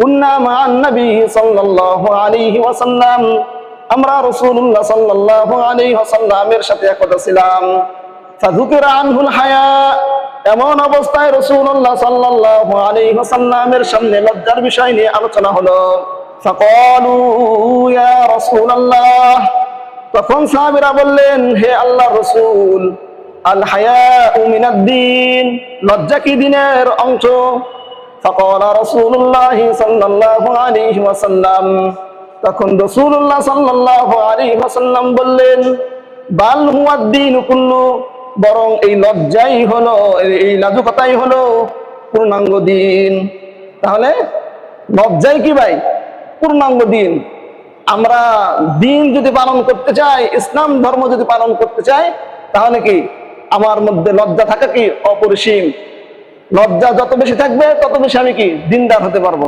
কুন্না মা'আন নবী সাল্লাল্লাহু আলাইহি ওয়াসাল্লাম, আমরা রাসূলুল্লাহ সাল্লাল্লাহু আলাইহি ওয়াসাল্লামের সাথে একতা ছিলাম। ফাযুকিরা আনহুল হায়া, এমন অবস্থায় রাসূলুল্লাহ সাল্লাল্লাহু আলাইহি ওয়াসাল্লামের সামনে লজ্জার বিষয় নিয়ে আলোচনা হলো। ফাকালু ইয়া রাসূলুল্লাহ, তখন সাহাবীরা বললেন, হে আল্লাহর রাসূল, আল হায়াউ মিনাদ-দ্বীন, লজ্জা কি দ্বীনের অংশ? ফাকালা রাসূলুল্লাহ সাল্লাল্লাহু আলাইহি ওয়াসাল্লাম, তখন রাসূলুল্লাহ সাল্লাল্লাহু আলাইহি ওয়াসাল্লাম বললেন, বাল হুয়াদ-দ্বীন কুল্লু, বরং এই লজ্জাই হলো, এই লাজুকতাই হলো পূর্ণাঙ্গ দ্বীন। তাহলে লজ্জাই কি ভাই? পূর্ণাঙ্গ দ্বীন। আমরা দ্বীন যদি পালন করতে চাই, ইসলাম ধর্ম যদি পালন করতে চাই, তাহলে কি আমার মধ্যে লজ্জা থাকা কি অপরিসীম। লজ্জা যত বেশি থাকবে তত বেশি আমি কি দ্বীনদার হতে পারবো।